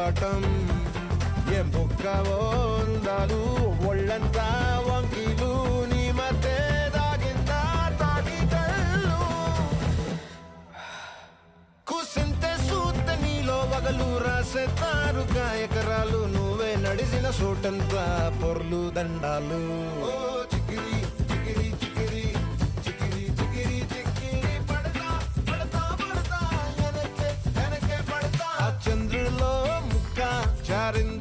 కోలాటం ఏం బొక్కవో అందాలు ఒళ్ళంతా వంకీలు నీ మధ్య దాగిందా తాగి కళ్ళు కూసింతే సూత్త నీలో వగలు రాసేతారు గాయకరాలు నువ్వే నడిసిన చోటంతా పొర్లు దండాలు ఓ చికిరి చికిరి చికిరి చికిరి చికిరి చికిరి పడతా పడతా పడతా వెనకే వెనకే పడతా ఆ చంద్రుల్లో ముక్క జారింది